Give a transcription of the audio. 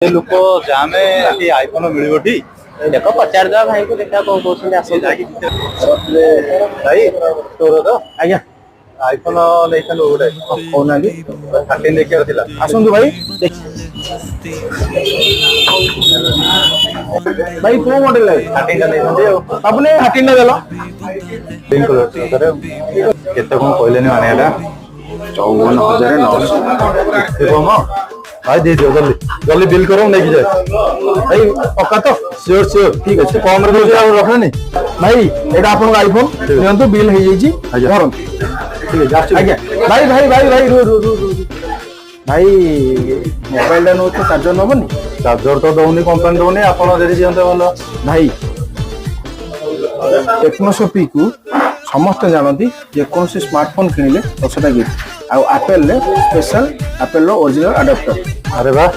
ये लोक जामे आईफोन मिल देख पचार दवा भाई को देखा कौन कौन आस भाई तोर तो आज्ञा आईफोन नहीं गोटे कहना 13 देखिए आसतु भाई भाई कौ मॉडल है 13 नहीं आपने 13 देल पिंक कलर केते कौन कहले आने 54,900 कम भाई दे दियो जल्दी जल्दी बिल करो नहीं जाए भाई पक्का तो श्योर श्योर ठीक है कम रखना नहीं भाई एटा आपन आईफोन नियंतु बिल हो जाई छी करन ठीक है आज्ञा भाई भाई भाई भाई रू रू रू रू भाई मोबाइल दा नो चार्जर नबनी चार्जर तो दौनी कंपनी दौनी आपन जदी दियंते भलो भाई टेक्नोशॉपी को समस्त जानती जेकोसी स्मार्टफोन किଣିले 10टा गिफ्ट आ एप्पल ले स्पेशल एप्पल रो ओरिजिनल अडाप्टर अरे वाह